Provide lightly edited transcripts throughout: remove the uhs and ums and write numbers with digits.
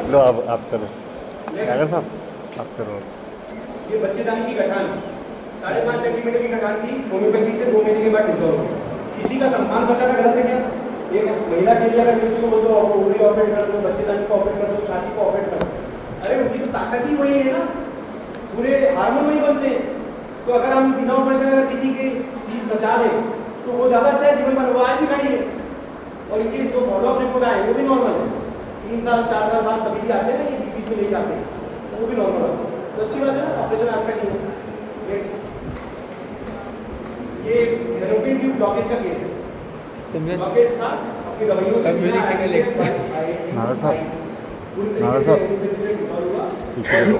लो अब आप करो अगर साहब आप करो। ये बच्चेदानी की गठान 5.5 सेंटीमीटर की गठान थी, होम्योपैथी से 2 महीने के बाद डिसॉल्व हुई। किसी का सम्मान बचाना गलत है क्या? एक महिला के लिए अगर किसी को बोल दो ओवरी ऑपरेट कर दो, बच्चेदानी को ऑपरेट कर दो, छाती को ऑपरेट कर दो, अरे उनकी तो ताकत ही वही है ना, पूरे हार्मोन वही बनते हैं। तो अगर हम बिना ऑपरेशन अगर किसी की चीज़ बचा दें तो वो ज़्यादा अच्छा है जीवन भर, वो आज भी खड़ी है। और इनकी जो फॉलोअप रिपोर्ट आए वो भी नॉर्मल है, 3 साल 4 साल बाद कभी भी आते हैं ना, ये बीच में लेके आते हैं, तो वो भी नॉर्मल है। तो अच्छी बात है ना, ऑपरेशन आज तक नहीं है। ये फेलोपियन ट्यूब ब्लॉकेज का केस है। ब्लॉकेज था अपनी दवाइयों से नागर साहब पीछे देखो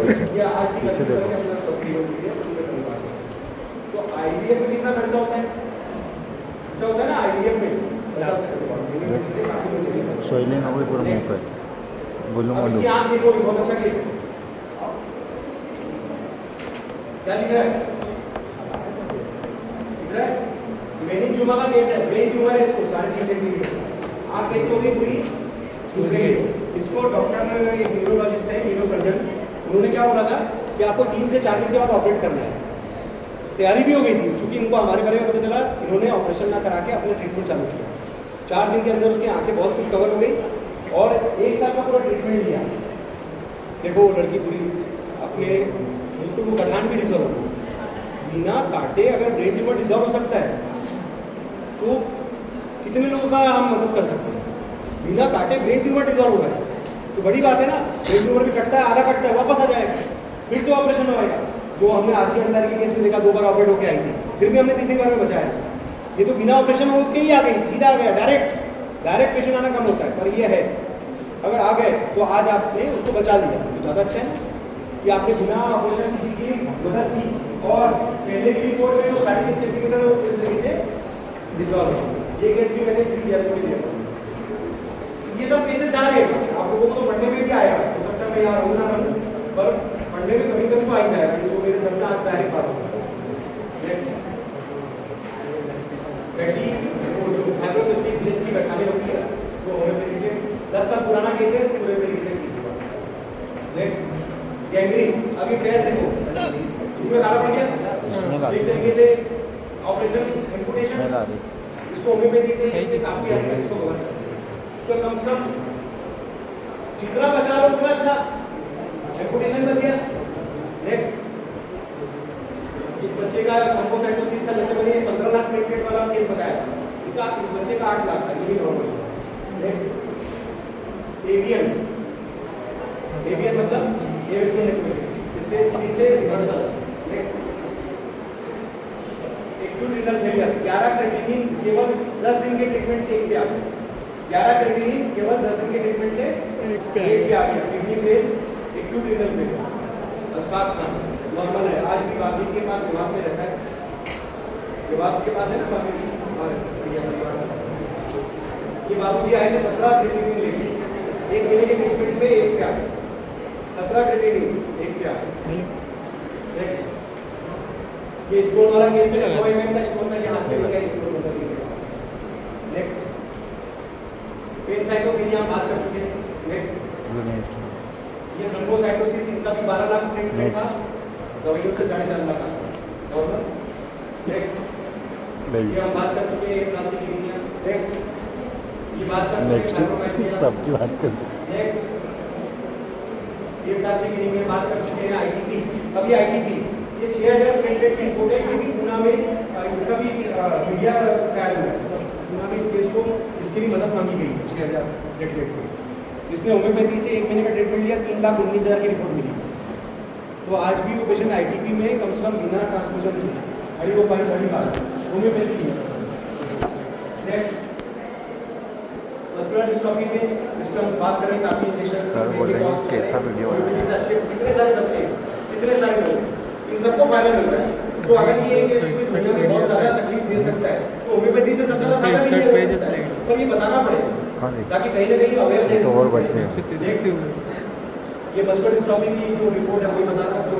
पीछे देखो। तो आईवीएफ में कितना खर्चा होता है? खर्चा होता है ना आईवीएफ में सोइलिंग हो गई पूरा मुंह पे बोलूँ अब बोलूँ। इसकी आँख देखो, बहुत अच्छा केस है। क्या लिख रहा है? लिख रहा है मेनिंजियोमा का केस है, ब्रेन ट्यूमर है इसको 3.5 सेंटीमीटर। आँख कैसी हो गई? पूरी सूख गई है। इसको डॉक्टर ने, एक न्यूरोलॉजिस्ट है, न्यूरोसर्जन, उन्होंने क्या बोला था कि आपको 3 से 4 दिन के बाद ऑपरेट करना है। तैयारी भी हो गई थी, क्योंकि इनको हमारे बारे में पता चला, इन्होंने ऑपरेशन ना करा के अपने ट्रीटमेंट चालू किया। 4 दिन के अंदर उसकी आंखें बहुत कुछ कवर हो गई और 1 साल का पूरा ट्रीटमेंट लिया। देखो वो लड़की पूरी अपने बिल्कुल, वो गठान भी डिसॉल्व हो, बिना काटे अगर ब्रेन ट्यूमर डिसॉल्व हो सकता है तो कितने लोगों का हम मदद कर सकते हैं? बिना काटे ब्रेन ट्यूमर डिसॉल्व हो रहा है तो बड़ी बात है ना। ब्रेन ट्यूमर भी कटता है, आधा कटता है, वापस आ जाएगा, फिर से ऑपरेशन होगा। जो हमने आशिया अंसारी के केस में देखा, 2 बार ऑपरेट होकर आई थी, फिर भी हमने तीसरी बार में बचाया। ये तो बिना ऑपरेशन होकर ही आ गई, सीधा आ गया, डायरेक्ट पेशेंट आना कम होता है, पर ये है अगर आ गए तो आज आपने उसको बचा लिया, तो ज़्यादा अच्छा है कि आपने बिना ऑपरेशन किसी की मदद की। और पहले की रिपोर्ट में जो 3.5 सेंटीमीटर वो पूरी तरीके से डिसॉल्व है। ये केस भी मैंने CCR में लिया। ये सब केसेस जा रहे हैं, आप लोगों को तो पढ़ने में भी आएगा, हो सकता है मैं यहाँ रहूँ ना रहूँ, पर पढ़ने में कभी कभी तो आ ही जाएगा, जो मेरे समझ आज डायरेक्ट बात होगा। नेक्स्ट बैठी वो जो फाइब्रोसिस्टिक डिस्क की गठाने होती है, वो होम्योपैथी से 10 साल पुराना केस है, पूरे तरीके से ठीक हुआ। नेक्स्ट गैंग्रीन, अभी पैर देखो पूरा काला पड़ गया, एक तरीके से ऑपरेशन एम्पुटेशन, इसको होम्योपैथी से इसमें काफी हद तक इसको कवर करते हैं। तो कम से कम जितना बचा लो उतना अच्छा, एम्पुटेशन बच गया। नेक्स्ट इस बच्चे का थ्रोम्बोसाइटोसिस था, जैसे मैंने 15 लाख प्लेटलेट वाला केस बताया था, इसका इस बच्चे का 8 लाख था, ये भी नॉर्मल है। नेक्स्ट एवियन मतलब एवियन नेक्रोसिस स्टेज 3 से reversal. Next acute renal failure, 11 creatinine केवल 10 दिन के ट्रीटमेंट से 1 पे आ गया। 11 क्रेटिनिन केवल 10 दिन के ट्रीटमेंट से 1 पे आ गया। Kidney fail, acute renal failure. Ashfaq Khan normal है, आज भी बाबी के पास दिमाग में रहता है, दिमाग के पास है ना बाबी, ये बाबूजी आए थे 17 क्रेटिनिन लेके, 1 महीने के ट्रीटमेंट में 1 पे आ गया। 17 क्रेटिनिन 1 पे आ गया। नेक्स्ट ये स्टोन वाला केस है, 9 mm का स्टोन था, यहाँ पे क्या स्टोन होता है। नेक्स्ट पेनसाइटोपिनिया हम बात कर चुके हैं। नेक्स्ट ये थ्रोम्बोसाइटोसिस, इनका भी 12 लाख ट्रीटमेंट था, दवाइयों से 4.5 लाख आता नॉर्मल। नेक्स्ट ये हम बात कर चुके हैं प्लास्टिक एनीमिया। नेक्स्ट ये बात कर चुके हैं सबकी बात कर चुके। नेक्स्ट ये प्लास्टिक एनीमिया बात कर चुके हैं। आईटीपी, अभी आईटीपी ये 6000 प्लेटलेट की रिपोर्ट है, ये भी पुणे में इसका भी मीडिया ट्रायल हुआ है, पुणे में इस केस को इसकी भी मदद मांगी गई है 6000 प्लेटलेट की। इसने होम्योपैथी से 1 महीने का ट्रीटमेंट लिया, 3,19,000 की रिपोर्ट मिली। तो आज भी वो पेशेंट आईटीपी में कम से कम बिना ट्रांसफ्यूजन की, अभी वो बड़ी बात है होम्योपैथी में। नेक्स्ट मस्कुलर डिस्ट्रॉफी में इस पर हम बात करें, काफी इंजेक्शन सर बोल रहे हैं कैसा वीडियो है, अच्छे कितने सारे बच्चे, कितने सारे लोग, इन सबको फायदा मिल रहा है। तो अगर ये केस कोई दुनिया में बहुत ज़्यादा तकलीफ दे सकता है तो होम्योपैथी से सबसे ज़्यादा फायदा नहीं है, पर ये बताना पड़ेगा ताकि कहीं ना कहीं अवेयरनेस तो और बचे। ये मस्कुलर डिस्ट्रॉफी की जो रिपोर्ट है वही बताना, जो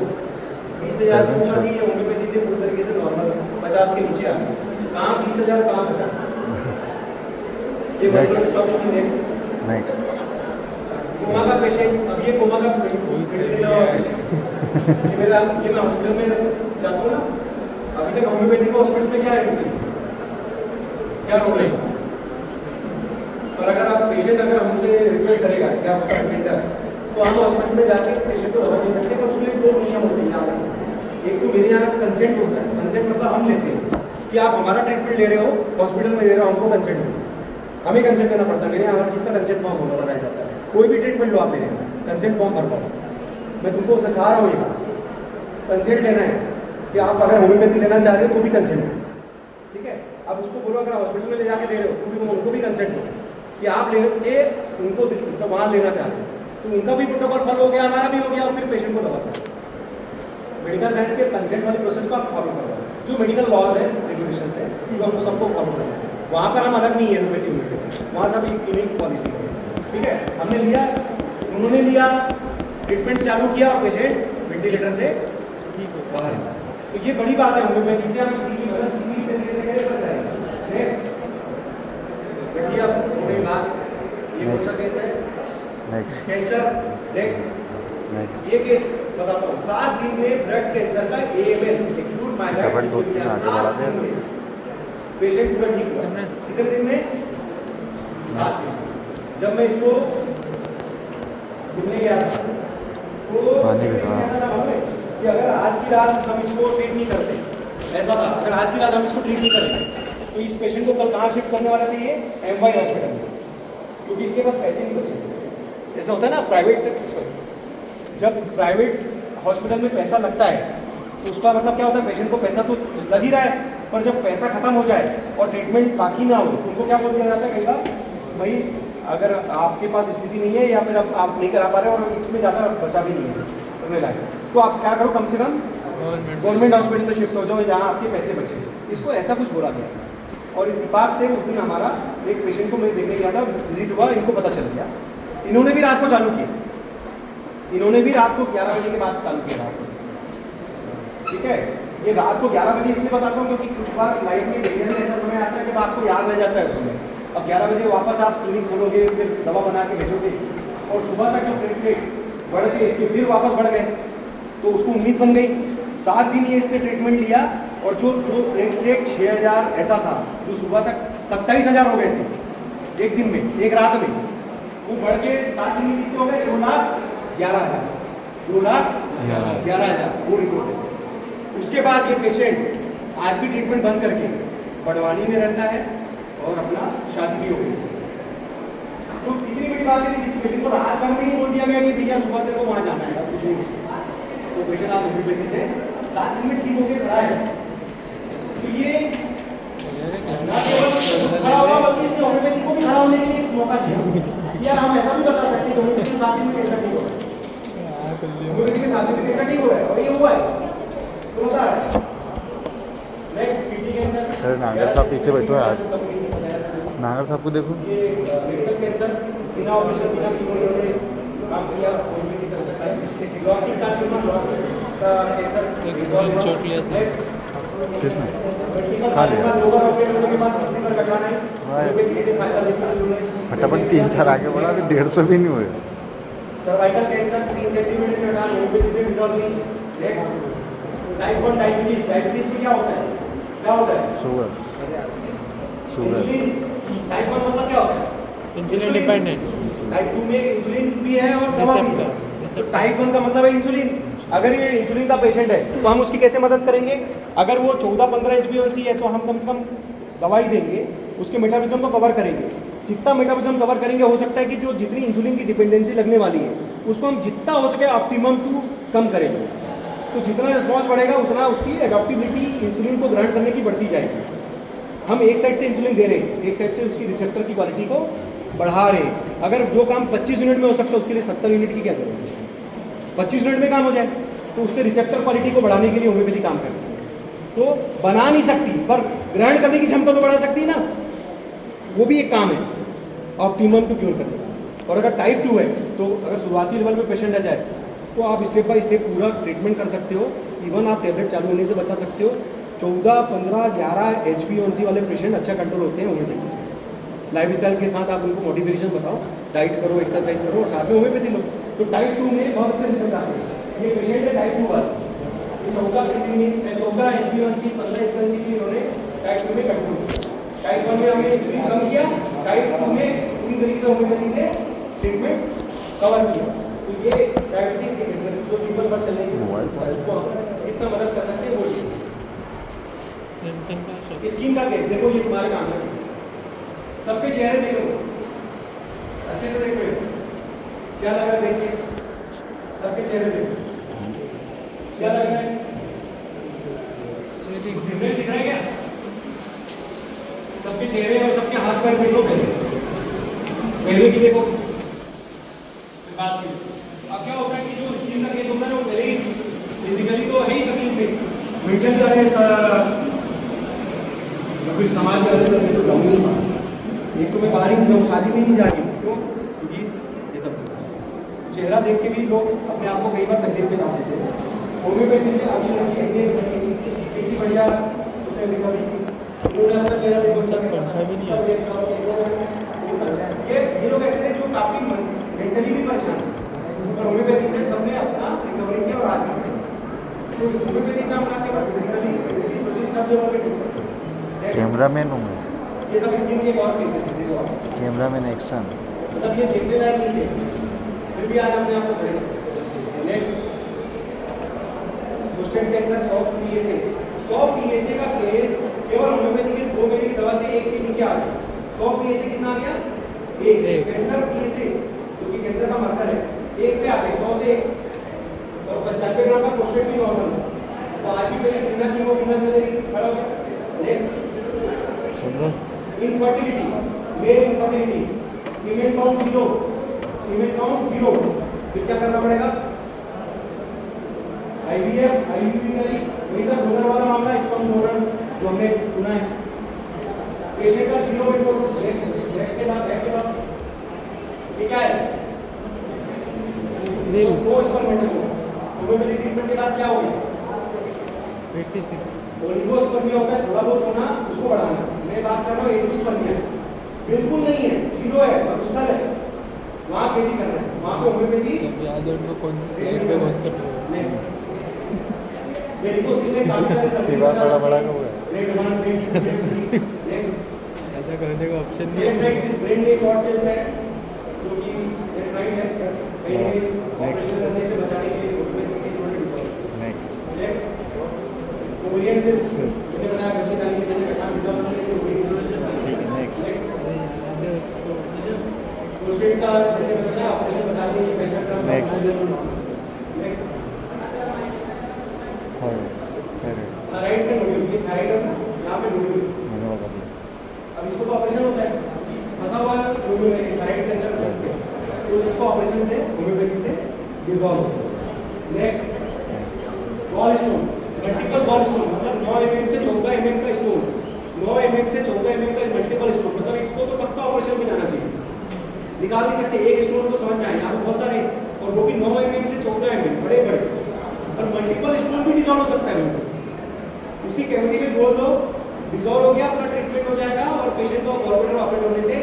20,000 की उम्र की है, होम्योपैथी से पूरी तरीके से नॉर्मल 50 के नीचे आ गई। कहाँ 20,000, कहाँ 50। ये मस्कुलर डिस्ट्रॉफी की। नेक्स्ट कोमा का पेशेंट, अब ये कोमा का मेरा ये मैं हॉस्पिटल में जाता हूँ ना, अभी तक होम्योपैथी का हॉस्पिटल में क्या है, क्या प्रॉब्लम है? और अगर आप पेशेंट अगर हमसे रिक्वेस्ट करेगा कि आप उसका सेंटर, तो हम हॉस्पिटल में जाके पेशेंट को दवा दे सकते हैं, पर उसके लिए 2 नियम होते हैं याद रखना। एक तो मेरे यहाँ कंसेंट होता है, कंसेंट मतलब हम लेते हैं कि आप हमारा ट्रीटमेंट ले रहे हो, हॉस्पिटल में ले रहे हो, हमको कंसेंट होता है, हमें कंसेंट देना पड़ता है। मेरे यहाँ हर चीज़ का कंसेंट फॉर्म होगा बनाया जाता है, कोई भी ट्रीटमेंट लो आप मेरे यहाँ कंसेंट फॉर्म भर पाओ। मैं तुमको सिखा रहा हूँ ये बात, कंसेंट लेना है कि आप अगर होम्योपैथी लेना चाह रहे हो तो भी कंसेंट है, ठीक है। अब उसको बोलो अगर हॉस्पिटल में ले जाके दे रहे हो तो भी उनको भी कंसेंट दो कि आप ले के उनको मतलब वहाँ लेना चाह रहे हो, तो उनका भी प्रोटोकॉल फॉलो हो गया, हमारा भी हो गया, और फिर पेशेंट को दवा दो। मेडिकल साइंस के कंसेंट वाले प्रोसेस को आप फॉलो करो, जो मेडिकल लॉज है, रेगुलेशन है, जो हमको सबको फॉलो करना है। वहाँ पर हम अलग नहीं है होम्योपैथी होम्योपैथी, वहाँ सब एक यूनिक पॉलिसी है, ठीक है। हमने लिया, उन्होंने लिया, ट्रीटमेंट चालू किया और पेशेंट वेंटिलेटर से बाहर। तो ये बड़ी बात है, होम्योपैथी से हम किसी की मदद किसी भी तरीके से करें बन जाएगा। नेक्स्ट बढ़िया हो गई बात, ये कौन सा केस है? कैंसर। नेक्स्ट ये केस बताता हूँ, 7 दिन में ब्लड कैंसर का AML एक्यूट माइग्रेन पेशेंट पूरा ठीक हुआ। कितने दिन में? 7 दिन। जब मैं इसको मिलने गया था तो ऐसा था कि अगर आज की रात हम इसको ट्रीट नहीं करते, ऐसा था अगर आज की रात हम इसको ट्रीट नहीं करेंगे तो इस पेशेंट को कल कहाँ शिफ्ट करने वाला था? ये MY हॉस्पिटल में, क्योंकि इसके पास पैसे नहीं बचे। ऐसा होता है ना प्राइवेट, जब प्राइवेट हॉस्पिटल में पैसा लगता है तो उसका मतलब क्या होता है, पेशेंट को पैसा तो लग ही रहा है, पर जब पैसा खत्म हो जाए और ट्रीटमेंट बाकी ना हो तो उनको क्या बोल दिया जाता है, कहेगा भाई अगर आपके पास स्थिति नहीं है या फिर अब आप नहीं करा पा रहे और इसमें ज़्यादा बचा भी नहीं है करने लायक, तो आप क्या करो, कम से कम गवर्नमेंट हॉस्पिटल में शिफ्ट हो जाओ जहाँ आपके पैसे बचे। इसको ऐसा कुछ बोला गया और इत्तेफाक से उस दिन हमारा एक पेशेंट को मैं देखने गया था, विजिट हुआ, इनको पता चल गया। इन्होंने भी रात को चालू किया, इन्होंने भी रात को 11 बजे के बाद चालू किया रात को, ठीक है। ये रात को 11 बजे इसलिए बताता हूँ क्योंकि कुछ बार लाइफ में डेंजर में ऐसा समय आता है जब आपको याद रह जाता है उस समय। अब 11 बजे वापस आप क्लिनिक खोलोगे, फिर दवा बना के भेजोगे और सुबह तक जो प्लेटलेट बढ़ के इसके फिर वापस बढ़ गए, तो उसको उम्मीद बन गई। 7 दिन ये इसने ट्रीटमेंट लिया और जो प्लेटलेट 6000 ऐसा था जो सुबह तक 27000 हो गए थे एक दिन में, एक रात में, वो बढ़ के 7 दिन में कितने हो गए? 2,11,000 2,11,000 वो रिपोर्ट है। उसके बाद ये पेशेंट आज भी ट्रीटमेंट बंद करके बड़वानी में रहता है और अपना शादी भी हो गई। तो कितनी बड़ी बात है कि जिस पेशेंट को रात भर में ही बोल दिया गया कि भैया सुबह तेरे को वहाँ जाना है, कुछ नहीं, तो पेशेंट आज होम्योपैथी से 7 दिन में ठीक होकर खड़ा है। तो ये ना केवल खड़ा हुआ बल्कि इसने होम्योपैथी को भी खड़ा होने के लिए एक मौका दिया। यार हम ऐसा भी बता सकते हैं कि होम्योपैथी के 7 दिन में कैसा ठीक हो रहा है, होम्योपैथी के 7 दिन में कैसा ठीक हो रहा है, और ये हुआ है तो बता रहा है। Next kidney cancer. अरे नागर साहब पीछे बैठो यार, नागर साहब को देखो। ये मेडिकल कैंसर बिना ऑपरेशन बिना कीमोथेरेपी काम किया, होम्योपैथी से सकता है। लॉकिंग का ट्यूमर का कैंसर चोट लिया सर। किसमें खा लिया लोअर ऑपरेट होने के बाद किसी पर कटाना है, होम्योपैथी से फायदा ले सकते हैं। फटाफट 3-4 आगे बढ़ा, अभी 150 भी नहीं हुए। सर्वाइकल कैंसर 3 सेंटीमीटर का डाल होम्योपैथी से डिसॉल्व हुई। Next type 1 diabetes. डायबिटीज में क्या होता है? क्या होता है? शुगर। इंसुलिन। टाइप 1 मतलब क्या होता है? Insulin dependent. टाइप 2 में इंसुलिन भी है और दवा भी है। तो टाइप 1 का मतलब है इंसुलिन। अगर ये इंसुलिन का पेशेंट है तो हम उसकी कैसे मदद करेंगे? अगर वो 14-15 HbA1c है तो हम कम से कम दवाई देंगे, उसके मेटाबॉलिज्म को कवर करेंगे। जितना मेटाबॉलिज्म कवर करेंगे, हो सकता है कि जो जितनी इंसुलिन की डिपेंडेंसी लगने वाली है उसको हम जितना हो सके ऑप्टिमम टू कम करेंगे। तो जितना रिस्पॉन्स बढ़ेगा उतना उसकी एडॉप्टिबिलिटी इंसुलिन को ग्रहण करने की बढ़ती जाएगी। हम एक साइड से इंसुलिन दे रहे हैं, एक साइड से उसकी रिसेप्टर की क्वालिटी को बढ़ा रहे हैं। अगर जो काम 25 यूनिट में हो सकता है उसके लिए 70 यूनिट की क्या जरूरत है? 25 मिनट में काम हो जाए, तो उसके रिसेप्टर क्वालिटी को बढ़ाने के लिए होम्योपैथी काम करती है। तो बना नहीं सकती पर ग्रहण करने की क्षमता तो बढ़ा सकती है ना, वो भी एक काम है ऑप्टिमम टू क्योर करने का। और अगर टाइप 2 है तो अगर शुरुआती लेवल में पेशेंट आ जाए तो आप स्टेप बाय स्टेप पूरा ट्रीटमेंट कर सकते हो। इवन आप टैबलेट चालू होने से बचा सकते हो। 14, 15, 11 HbA1c वाले पेशेंट अच्छा कंट्रोल होते हैं होम्योपैथी से। लाइफ स्टाइल के साथ आप उनको मॉडिफिकेशन बताओ, डाइट करो, एक्सरसाइज करो और साथ में होम्योपैथी लो। तो टाइप 2 में बहुत अच्छे रिजल्ट आते हैं। ये पेशेंट है टाइप 2 वाला, ये 14 HbA1c 15 HbA1c की इन्होंने टाइप 2 में कंट्रोल किया। टाइप 1 में हमने इंसुलिन कम किया, टाइप 2 में पूरी तरीके से होम्योपैथी से ट्रीटमेंट कवर किया। तो ये डायबिटीज के केस में जो जीवन भर चलने की उसको कितना मदद कर सकते हैं वो ये स्किन का केस देखो, ये तुम्हारे काम का केस है। सबके चेहरे देखो, अच्छे से देखो, क्या लग रहा है देखिए, सबके चेहरे देखो, क्या लग रहा है, डिफरेंस दिख रहा है क्या? सबके चेहरे और सबके हाथ पैर देख लो, पहले की देखो, बात की। अब क्या होता है कि जो स्किन का केस होता है वो पहले ही फिजिकली तो है ही तकलीफ में, मेंटली अरे फिर समाज के अंदर तो जाऊंगी नहीं, एक तो मैं बाहर ही नहीं, शादी में ही नहीं जा रही, क्यों? क्योंकि ये सब चेहरा देख के भी लोग अपने आप को कई बार तकलीफ में ला देते हैं। होम्योपैथी से आगे इतनी बढ़िया उसने रिकवरी की, उन्होंने अपना चेहरा देखो ये लोग ऐसे थे जो काफी मेंटली भी परेशान थे, और होम्योपैथी से सबने अपना रिकवरी किया और आज भी तो होम्योपैथी से हम आपके फिजिकली सोशली सब जगह पे कैमरामैन हूँ मैं, ये सब स्किन के बहुत केसेस हैं देखो आप, कैमरामैन एक्शन। मतलब ये देखने लायक नहीं है, फिर भी आज अपने आप को करेंगे। नेक्स्ट प्रोस्टेट कैंसर 100 PSA का केस केवल होम्योपैथी के 2 महीने की दवा से 1 के नीचे आ गया। 100 PSA कितना आ गया? 1 कैंसर PSA जो कि कैंसर का मार्कर है 1 पे आते हैं, 100 से 1 और 95 ग्राम का प्रोस्टेट भी नॉर्मल है। तो आज भी पेशेंट बिना कीमो बिना सर्जरी खड़ा हो गया। नेक्स्ट इनफर्टिलिटी, मेल इनफर्टिलिटी, सीमेन काउंट 0, फिर क्या करना पड़ेगा? IVF, IUI, वही सब डोनर वाला मामला, स्पर्म डोनर जो हमने सुना है। पेशेंट का 0 रिपोर्ट बैक के बाद ये क्या है? वो स्पर्म होम्योपैथी ट्रीटमेंट के बाद क्या हो गया? 86 ओलिगोस्पर्मिया होता है, थोड़ा बहुत होना, उसको बढ़ाना। मैं बात कर रहा हूँ एंजियोस्पर्मिया, बिल्कुल नहीं है, 0 है, मरुस्थल है, वहाँ खेती कर रहे हैं, वहाँ पे होम्योपैथी याद है उनको कौन सी स्लाइड पे कौन सा नेक्स्ट वेरिकोस में काफी सारे सर्जरी बड़ा हो गया। ग्रेड 1 ग्रेड 2 नेक्स्ट ऐसा करने का ऑप्शन नहीं है। नेक्स्ट इज ब्रेन डे कॉर्ड सिस्ट है जो कि एंड्राइड है, कहीं ऑपरेशन करने से बचाने के लिए होम्योपैथी से इन्होंने नेक्स्ट ओरियन सिस्ट मैंने बताया बच्चेदानी में जैसे गड्ढा डिसॉल्व करने से ओरियन नेक्स्ट प्रोस्टेट का जैसे मैंने बताया ऑपरेशन बचाते हैं पेशेंट का नेक्स्ट थायराइड में नोड्यूल, ये थायराइड है यहाँ पे नोड्यूल मैंने बता दिया। अब इसको तो ऑपरेशन होता है, फंसा हुआ नोड्यूल है थायराइड कैंसर प्लस के, तो इसको ऑपरेशन से होम्योपैथी से dissolve. Next gall stone, multiple gall stone, मतलब 9 mm से 14 mm का स्टोन, 9 mm से 14 mm का मल्टीपल स्टोन, मतलब इसको तो पक्का ऑपरेशन में जाना चाहिए, निकाल नहीं सकते। एक स्टोन तो समझ में आए, यहाँ बहुत सारे, और वो भी 9 mm से 14 mm बड़े बड़े, और मल्टीपल स्टोन भी डिसॉल्व हो सकता है उसी कैविटी में बोल दो, डिसॉल्व हो गया, अपना ट्रीटमेंट हो जाएगा और पेशेंट को गॉलब्लैडर ऑपरेट होने से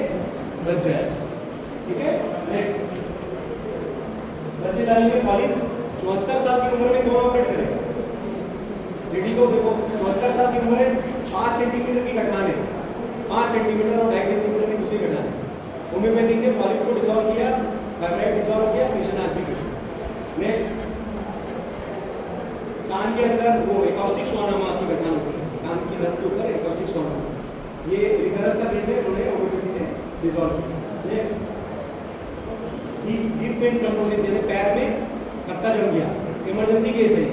बच जाएगा। ठीक है, नेक्स्ट बच्चेदानी में पॉलिप 74 साल की उम्र में कौन ऑपरेट करेगा? रेडी को देखो, 74 साल की उम्र में 5 सेंटीमीटर की घटना है, 5 सेंटीमीटर और 2.5 सेंटीमीटर की दूसरी घटना है। होम्योपैथी से पॉलिप को डिसॉल्व किया, थायराइड डिसॉल्व हो गया, पेशेंट आज भी। नेक्स्ट कान के अंदर वो एकॉस्टिक स्वानामा की घटना होती है, कान की नस के ऊपर एकॉस्टिक स्वानामा, ये रिकरेंस का केस है, उन्होंने होम्योपैथी से डिसॉल्व किया। नेक्स्ट डीप वेन थ्रोम्बोसिस, यानी पैर में धक्का जम गया, इमरजेंसी केस है,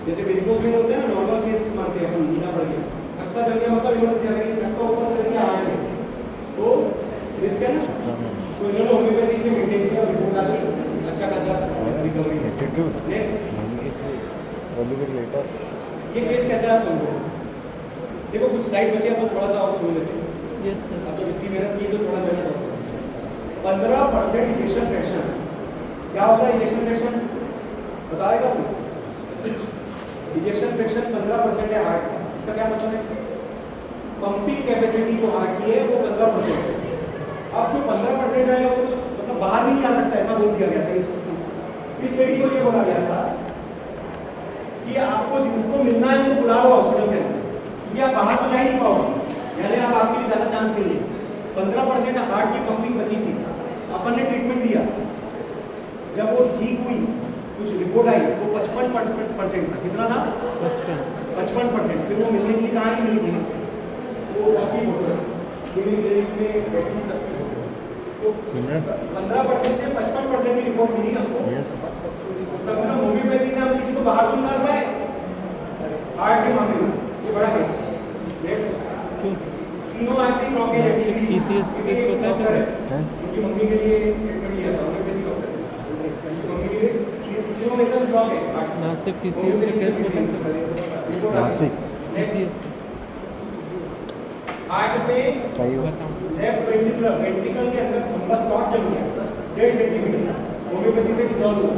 जैसे वेरिकोस वेन होता है ना, नॉर्मल केस मानते हैं अपन, नीला पड़ गया, धक्का जम गया मतलब इमरजेंसी, अगर ये धक्का ऊपर चल गया आगे तो रिस्क है ना, तो इन्होंने होम्योपैथी से मेंटेन किया, रिपोर्ट आ गई, अच्छा खासा रिकवरी है। नेक्स्ट ये केस कैसे आप समझो? देखो कुछ स्लाइड बचे, अपन थोड़ा सा और सुन लेते हैं। यस सर, अब तो इतनी मेहनत की तो थोड़ा मेहनत और 15% इजेक्शन फ्रैक्शन, क्या होता है इजेक्शन फ्रैक्शन बताएगा तू? इजेक्शन फ्रैक्शन 15% है हार्ट, इसका क्या मतलब है? पंपिंग कैपेसिटी जो हार्ट की है वो 15% है। अब जो 15% है वो तो मतलब बाहर भी नहीं आ सकता, ऐसा बोल दिया गया था इस इस लेडी को ये बोला गया था कि आपको जिनको मिलना है उनको बुला लो हॉस्पिटल के अंदर, क्योंकि आप बाहर तो जा ही नहीं पाओगे, यानी आप आपके लिए ज़्यादा चांस नहीं है। 15% हार्ट की पंपिंग बची थी, अपन ने ट्रीटमेंट दिया, जब वो ठीक हुई कुछ रिपोर्ट आई वो 55% था। कितना था? 55%। फिर वो मिलने के लिए कहाँ नहीं मिली थी, वो आपकी फोटो क्लिनिक में बैठी थी तब की फोटो। तो 15% से 55% की रिपोर्ट मिली हमको। कम से कम होम्योपैथी से हम किसी को बाहर तो निकाल पाए हार्ट के मामले में, ये बड़ा केस है। नेक्स्ट तीनों एक्टिव ब्लॉकेज TCS का केस बताया था क्योंकि मम्मी के लिए ट्रीटमेंट लिया था होम्योपैथी डॉक्टर ने, मम्मी के लिए तीनों में से ब्लॉक है। नासिक TCS का केस बताया था। नासिक TCS हार्ट में बताओ। लेफ्ट वेंट्रिकल के अंदर थम्बस क्लॉट जम गया 1.5 सेंटीमीटर, होम्योपैथी से डिसॉल्व हुआ।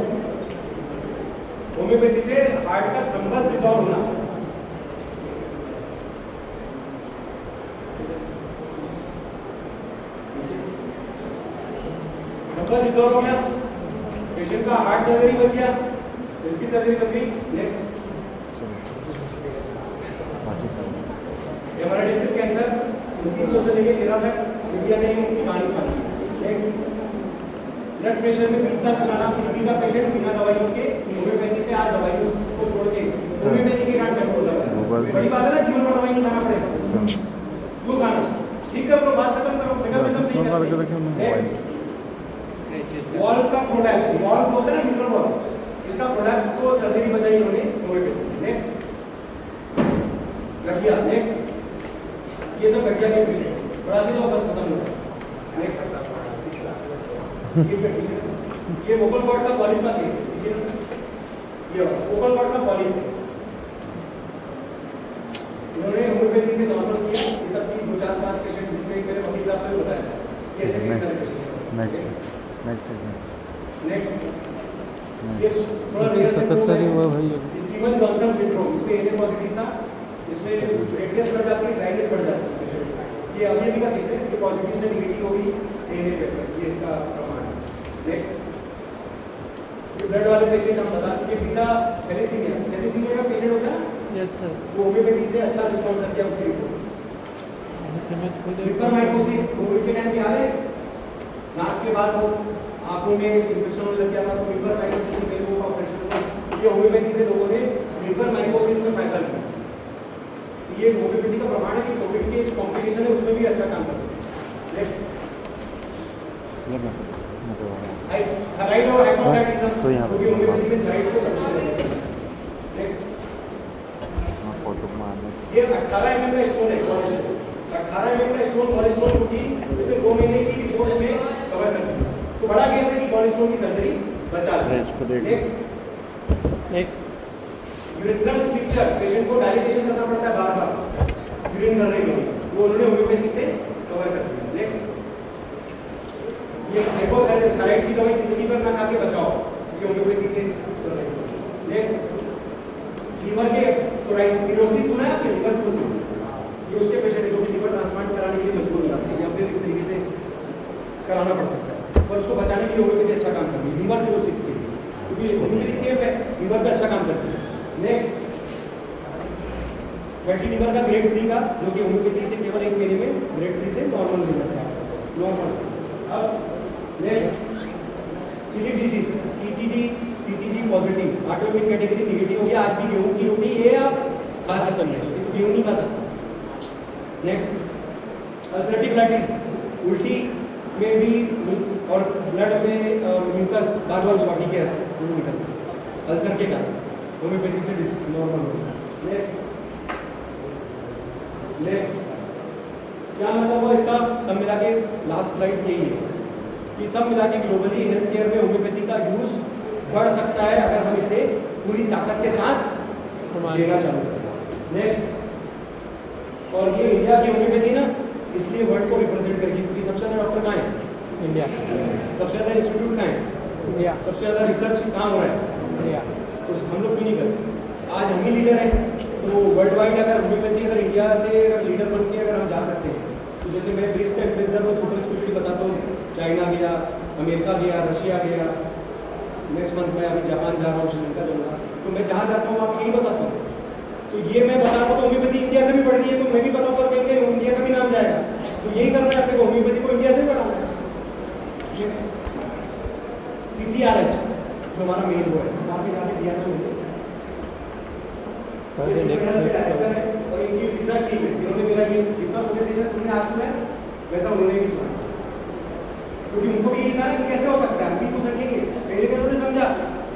होम्योपैथी से हार्ट का थम्बस डिसॉल्व होना, थम्बस डिसॉल्व हो गया, पेशेंट का हार्ट सर्जरी बच गया, इसकी सर्जरी बच गई। नेक्स्ट हेमोरेजिक कैंसर 2900 से लेकर 13 तक इंडिया में इसकी कहानी चली। नेक्स्ट ब्लड प्रेशर में 20 साल पुराना टीबी का पेशेंट बिना दवाइयों के होम्योपैथी से आज दवाइयों को छोड़ के होम्योपैथी के कारण कंट्रोल कर रहा है। बड़ी बात है ना, जीवन भर दवाई नहीं खाना पड़ेगा, क्यों खाना? ठीक कर लो, बात खत्म करो, मेटाबॉलिज्म सही कर। वॉल का प्रोलैप्स, वॉल होता है ना न्यूट्रल वॉल, इसका प्रोलैप्स को सर्जरी बचाई इन्होंने होम्योपैथी से। नेक्स्ट गठिया, नेक्स्ट ये सब गठिया के पीछे बढ़ा दे तो बस खत्म हो गया। नेक्स्ट ये पेशेंट, ये वोकल कॉर्ड का पॉलिप का केस है, पीछे ये वोकल कॉर्ड का पॉलिप इन्होंने होम्योपैथी से नॉर्मल किया। ये सब की 2-4-5 पेशेंट जिसमें एक मेरे वकील साहब ने बताया कैसे कैसे पेशेंट। नेक्स्ट ये थोड़ा रेयर 77 ही हुआ भाई अभी। स्टीवन जॉनसन सिंड्रोम, इसमें एनए पॉजिटिव था, इसमें रेडियस बढ़ जाती है, ड्राइनेस बढ़ जाती है पेशेंट। ये अभी का केस है, ये पॉजिटिव से नेगेटिव होगी एनए पेपर, ये इसका प्रमाण है। नेक्स्ट ये ब्लड वाले पेशेंट हम बता चुके, बीटा थैलेसीमिया का पेशेंट होता है यस सर। वो होम्योपैथी से अच्छा रिस्पॉन्ड कर गया उसकी रिपोर्ट। समझ खुद ल्यूकोमाइकोसिस कोविड के टाइम पे याद है, नाक के बाद वो आंखों में इन्फेक्शन होने लग गया था, तो ल्यूकोमाइकोसिस में कई लोगों का ऑपरेशन हुआ। ये होम्योपैथी से लोगों ने ल्यूकोमाइकोसिस में फायदा लिया। ये होम्योपैथी का प्रमाण है कि कोविड के जो कॉम्प्लिकेशन है उसमें भी अच्छा काम करते हैं। नेक्स्ट थायराइड और हाइपोथायराइडिज्म, तो यहाँ क्योंकि होम्योपैथी में थायराइड को कंट्रोल करते हैं। नेक्स्ट फोटो मारने ये 18 mm का स्टोन है, कोलेस्ट्रॉल 18 mm का स्टोन कोलेस्ट्रॉल, क्योंकि इसने 2 महीने की रिपोर्ट में कवर कर दी, तो बड़ा केस है कि कोलेस्ट्रॉल की सर्जरी बचा ली। इसको देख। नेक्स्ट यूरिनल स्ट्रक्चर, पेशेंट को डायलिटेशन करना पड़ता है बार-बार यूरिन करने के लिए, वो उन्होंने होम्योपैथी से कवर कर दिया। नेक्स्ट ये हाइपोथायराइड की दवाई जिंदगी भर ना खा के बचाओ, ये होम्योपैथी से। नेक्स्ट लीवर के सिरोसिस सुना है आपने, लीवर सिरोसिस, ये उसके पेशेंट जो लीवर ट्रांसप्लांट कराने के लिए मजबूर हो जाते हैं या फिर एक तरीके से कराना पड़ सकता है, पर उसको बचाने के लिए होम्योपैथी अच्छा काम करती है लीवर सिरोसिस के लिए, क्योंकि होम्योपैथी सेफ है, लीवर पे अच्छा काम करती है। नेक्स्ट फैटी लीवर का ग्रेड 3 का, जो कि होम्योपैथी से केवल 1 महीने में ग्रेड 3 से नॉर्मल लीवर था, नॉर्मल। अब next celiac disease, TTG positive, autoimmune category negative हो गया, आज भी गेहूं की रोटी ये आप खा सकते हैं, ये तो गेहूं नहीं खा सकते। नेक्स्ट अल्सरेटिव कोलाइटिस, उल्टी में भी और ब्लड में और म्यूकस बार-बार बॉडी के ऐसे निकलता है अल्सर के कारण, होम्योपैथी से नॉर्मल हो गया। नेक्स्ट क्या मतलब हुआ इसका, सब मिला के लास्ट स्लाइड यही है कि सब मिला के ग्लोबली हेल्थ केयर में होम्योपैथी का यूज बढ़ सकता है अगर हम इसे पूरी ताकत के साथ देना चाहते हैं। नेक्स्ट और ये इंडिया की होम्योपैथी ना इसलिए वर्ल्ड को रिप्रेजेंट करेगी, क्योंकि सबसे ज़्यादा डॉक्टर कहाँ है इंडिया, सबसे ज़्यादा इंस्टीट्यूट कहाँ है इंडिया, सबसे ज़्यादा रिसर्च कहाँ हो रहा है इंडिया, तो हम लोग क्यों नहीं करते? आज हम ही लीडर हैं, तो वर्ल्ड वाइड अगर होम्योपैथी अगर इंडिया से अगर लीडर बन के अगर हम जा सकते हैं, तो जैसे मैं ब्रिक्स का एम्बेसडर हूँ, सुपर स्पेशलिटी बताता हूँ, चाइना गया, अमेरिका गया, रशिया गया, नेक्स्ट मंथ में अभी जापान जा रहा हूँ, श्रीलंका जाऊँगा, तो मैं जहाँ जाता हूँ आप यही बताता हूँ। तो ये मैं बता रहा हूँ तो होम्योपैथी इंडिया से भी बढ़ रही है, तो मैं भी बताऊँगा कहेंगे इंडिया का भी नाम जाएगा। तो यही करना है अपने को, होम्योपैथी को इंडिया से भी बढ़ाना है। CCRH जो हमारा मेन वो है, वहाँ पे जाके दिया था मुझे। ओके, नेक्स्ट और इनकी रिसर्च टीम है जिन्होंने मेरा ये जितना प्रेजेंटेशन तुमने आज सुना है वैसा उन्होंने भी सुना, क्योंकि उनको भी यही था ना कि कैसे हो सकता है, हम भी तो सकेंगे। पहले का उन्होंने समझा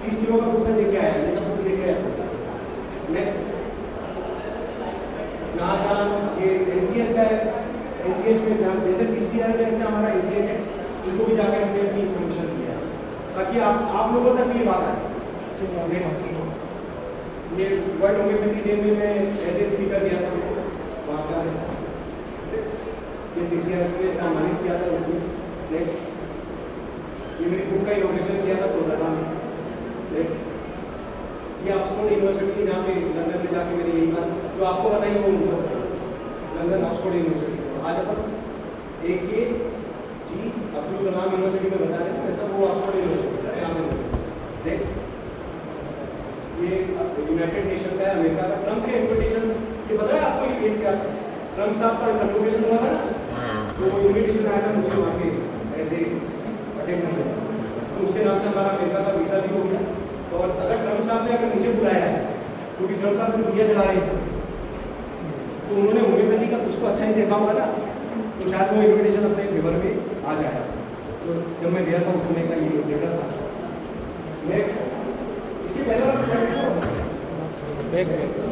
30 किलो का बुक में लेके आया, ये सब बुक लेके आया। नेक्स्ट जहाँ ये NCH का है, NCH में जहाँ जैसे CCR जैसे हमारा NCH है, उनको भी जाकर हमने अपनी सबमिशन किया है ताकि आप लोगों तक भी ये बात आए। नेक्स्ट ये वर्ल्ड होम्योपैथी डे में मैं ऐसे स्पीकर दिया था वहाँ का, ये CCR ने सम्मानित किया था उसमें। नेक्स्ट ये मेरी बुक का इनॉग्रेशन किया था कोलकाता में। नेक्स्ट ये ऑक्सफोर्ड यूनिवर्सिटी जहाँ पे लंदन में जाके मेरी यही बात जो आपको बताई वो उनको बताई, लंदन ऑक्सफोर्ड यूनिवर्सिटी। आज अपन AK जी अब्दुल कलाम यूनिवर्सिटी में बता रहे हैं, वैसा वो ऑक्सफोर्ड यूनिवर्सिटी है यहाँ पे। नेक्स्ट ये यूनाइटेड नेशन का है, अमेरिका का, ट्रम्प के इन्विटेशन, ये पता है आपको ये केस क्या था? ट्रम्प साहब का कन्वोकेशन हुआ था ना, तो इन्विटेशन आया था मुझे वहाँ पे ऐसे अटेंड करने का, तो उसके नाम से हमारा अमेरिका का वीज़ा भी हो गया। और अगर ट्रम्प साहब ने अगर मुझे बुलाया है, क्योंकि ट्रम्प साहब तो दुनिया चला रहे हैं, तो उन्होंने होम्योपैथी का कुछ तो अच्छा ही देखा होगा ना, तो शायद वो इन्विटेशन अपने फेवर में आ जाएगा। तो जब मैं गया था उस समय का ये लेटर था। नेक्स्ट इसी पहले वाला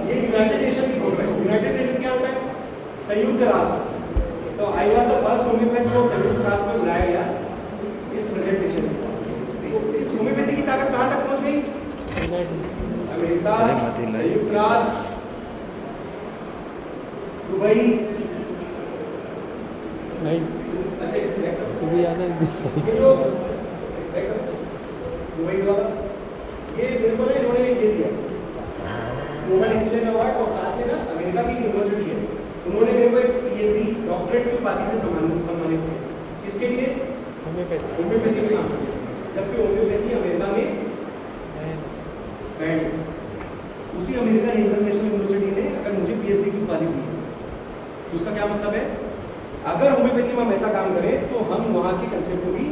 ये यूनाइटेड नेशन की फोटो है। यूनाइटेड नेशन क्या होता है? संयुक्त राष्ट्र। तो I was the first homeopath जो संयुक्त राष्ट्र में बुलाया गया इस प्रेजेंटेशन में। तो इस होम्योपैथी की ताकत कहाँ तक पहुँच गई? अमेरिका, संयुक्त राष्ट्र, दुबई। नहीं अच्छा इसमें तो भी याद है एक दिन से। ये जो दुबई वाला ये मेरे को ना इन्होंने ये दिया ग्लोबल एक्सीलेंस अवार्ड, और साथ में ना अमेरिका की यूनिवर्सिटी है, उन्होंने मेरे को एक PhD डॉक्टरेट की उपाधि से सम्मानित किया। किसके लिए? होम्योपैथी के नाम पे, जबकि होम्योपैथी अमेरिका में बैंड। उसी अमेरिकन इंटरनेशनल यूनिवर्सिटी ने अगर मुझे PhD की उपाधि दी, तो उसका क्या मतलब है? अगर होम्योपैथी में हम ऐसा काम करें तो हम वहाँ के कंसेप्ट को भी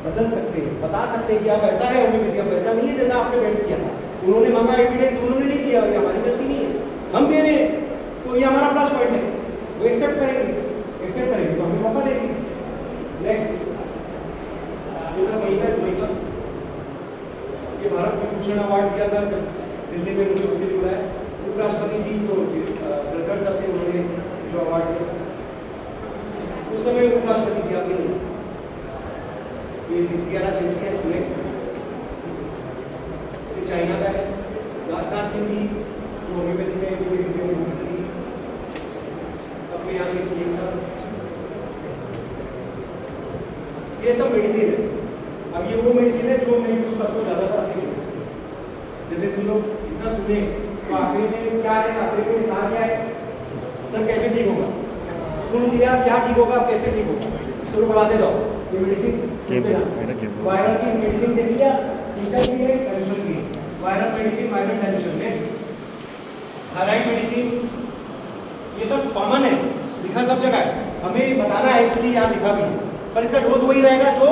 बदल सकते हैं, बता सकते हैं कि आप ऐसा है होम्योपैथी, अब ऐसा नहीं है जैसा आपने वेट किया था। उन्होंने मांगा एविडेंस, उन्होंने नहीं दिया, ये हमारी गलती नहीं है, हम दे रहे हैं, तो ये हमारा प्लस पॉइंट है, वो एक्सेप्ट करेंगे तो हमें मौका देंगे। नेक्स्ट ये सब वही का ये भारत विभूषण अवार्ड दिया था जब दिल्ली में मुझे उसके लिए बुलाया। उपराष्ट्रपति जी जो गडकरी साहब थे उन्होंने जो अवार्ड दिया उस समय उपराष्ट्रपति दिया अपने ये CCR एजेंसी है। नेक्स्ट ये चाइना का है, राजनाथ सिंह जी जो होम्योपैथी में जो अपने यहाँ के CM साहब, ये सब मेडिसिन है। अब ये वो मेडिसिन है जो मैं यूज करता हूँ ज़्यादातर अपने केसेस में। जैसे तुम लोग इतना सुने तो आखिरी में क्या है, आखिरी में निशान क्या है, सर कैसे ठीक होगा, सुन लिया क्या ठीक होगा, कैसे ठीक होगा, चलो बढ़ाते जाओ। ये मेडिसिन वायरल की मेडिसिन देख लिया, इंफेक्शन की है, डाइल्यूशन की है, viral medicine, viral dilution. Next thyroid medicine, ये सब कॉमन है, लिखा सब जगह है, हमें बताना है इसलिए यहाँ लिखा भी है, पर इसका डोज वही रहेगा जो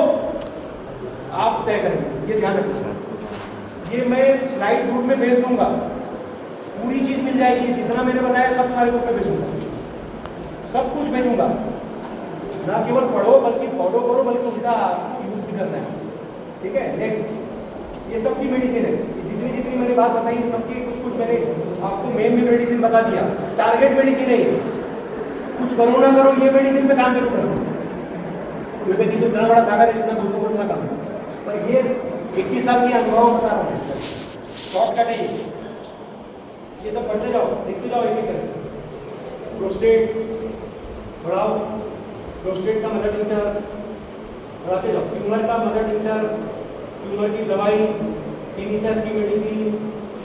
आप तय करेंगे, ये ध्यान रखना। ये मैं स्लाइड ग्रुप में भेज दूंगा, पूरी चीज मिल जाएगी, जितना मैंने बताया सब तुम्हारे ग्रुप में भेजूंगा, सब कुछ भेजूंगा। ना केवल पढ़ो बल्कि फॉलो करो, बल्कि उल्टा आपको यूज भी करना है, ठीक है। नेक्स्ट ये सब की मेडिसिन है, ये जितनी जितनी मैंने बात बताई है सबकी कुछ कुछ मैंने आपको मेन में मेडिसिन बता दिया। टारगेट मेडिसिन है, कुछ करो ना करो ये मेडिसिन पे काम जरूर करो। होम्योपैथी तो इतना बड़ा सागर है जितना दूसरों को इतना काम है, पर ये 21 साल की अनुभव बता रहा हूँ, शॉर्टकट है ये सब पढ़ते जाओ, देखते जाओ एक एक करके। प्रोस्टेट बढ़ाओ, प्रोस्टेट का मदर टिंचर बढ़ाते जाओ, ट्यूमर का मदर टिंचर, ट्यूमर की दवाई, टिनिटस की मेडिसिन,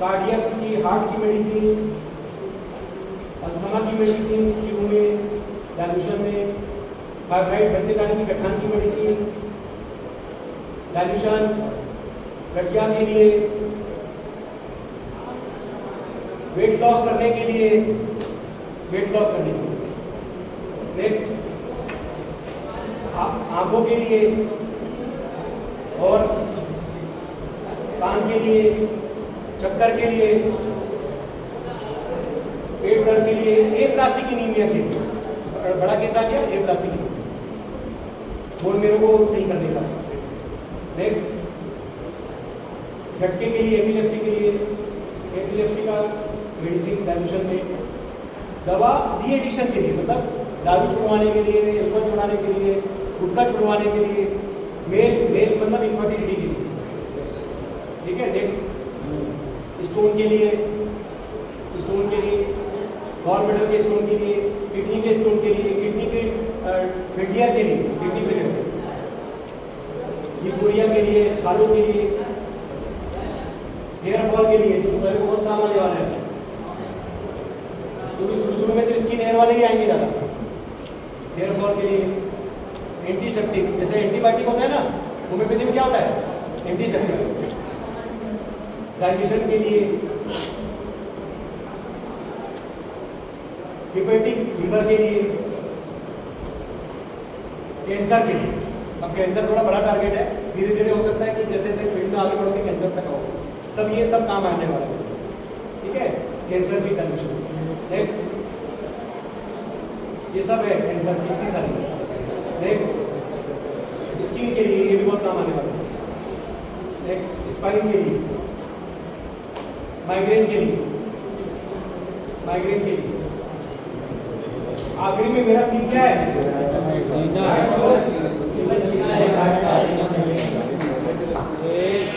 कार्डियक की हार्ट की मेडिसिन, अस्थमा की मेडिसिन, ट्यूब में, डाइल्यूशन में, फाइब्राइड बच्चेदानी की गठान की मेडिसिन, डाइल्यूशन, गठिया के लिए, वेट लॉस करने के लिए, नेक्स्ट आंखों के लिए और कान के लिए, चक्कर के लिए, पेट दर्द के लिए, एप्लास्टिक एनीमिया के लिए, बड़ा केस आ गया एप्लास्टिक बोन मेरो को सही करने का। नेक्स्ट झटके के लिए, एपिलेप्सी के लिए, एपिलेप्सी का मेडिसिन डाइल्यूशन में, दवा डी एडिक्शन के लिए, मतलब दारू छुड़वाने के लिए, एल्कोहल छुड़वाने के लिए, गुटखा छुड़वाने के लिए, मेल मतलब इनफर्टिलिटी के लिए, ठीक है। नेक्स्ट स्टोन के लिए, गॉल ब्लैडर के स्टोन के लिए, किडनी के स्टोन के लिए, किडनी के फेलियर के लिए, किडनी फेलियर के लिए, यूरिया के लिए, छालों के लिए, हेयर फॉल के लिए, जो मेरे को बहुत काम आने वाला है, क्योंकि शुरू में तो स्किन हेयर वाले ही आएंगे ज़्यादा। हेयर फॉल के लिए एंटीसेप्टिक, जैसे एंटीबायोटिक होता है ना, होम्योपैथी में क्या होता है एंटीसेप्टिक। डाइजेशन के लिए, हिपेटिक लीवर के लिए, कैंसर के लिए। अब कैंसर थोड़ा बड़ा टारगेट है, धीरे धीरे हो सकता है कि जैसे जैसे फील्ड में आगे बढ़ोगे कैंसर तक आओगे, तब ये सब काम आने वाला है, ठीक है। कैंसर की कंडीशन। नेक्स्ट ये सब है कैंसर की इतनी सारी। नेक्स्ट स्किन के लिए, ये भी बहुत काम आने वाला है। नेक्स्ट स्पाइन के लिए, माइग्रेन के लिए, आखिरी में मेरा थीम क्या है?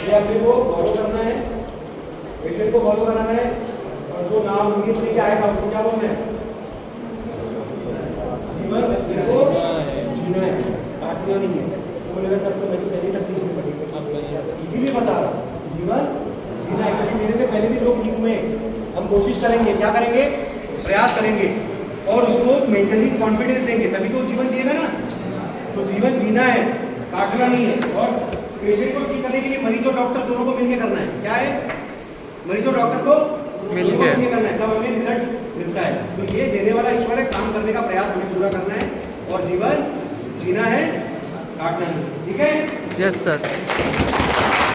ये अपने को फॉलो करना है, पेशेंट को फॉलो कराना है, और जो नाम उम्मीद लेके आएगा उसको क्या बोलना है? जीवन मेरे को जीना है, काटना नहीं है। तो बोलेगा सर तो मेरी पहले तकलीफ नहीं पड़ी, इसीलिए बता रहा हूँ जीवन जीना है, क्योंकि मेरे से पहले भी लोग ठीक हुए। हम कोशिश करेंगे, क्या करेंगे, प्रयास करेंगे और उसको मेंटली कॉन्फिडेंस देंगे, तभी तो जीवन जिएगा ना। तो जीवन जीना है, काटना नहीं है। और पेशेंट को ठीक करने के लिए मरीज और डॉक्टर दोनों को मिलकर करना है। क्या है? मरीज और डॉक्टर को मिलकर करना है, तब हमें रिजल्ट मिलता है। तो ये देने वाला ईश्वर है, काम करने का प्रयास हमें पूरा करना है और जीवन जीना है, काटना नहीं। ठीक है? Yes sir.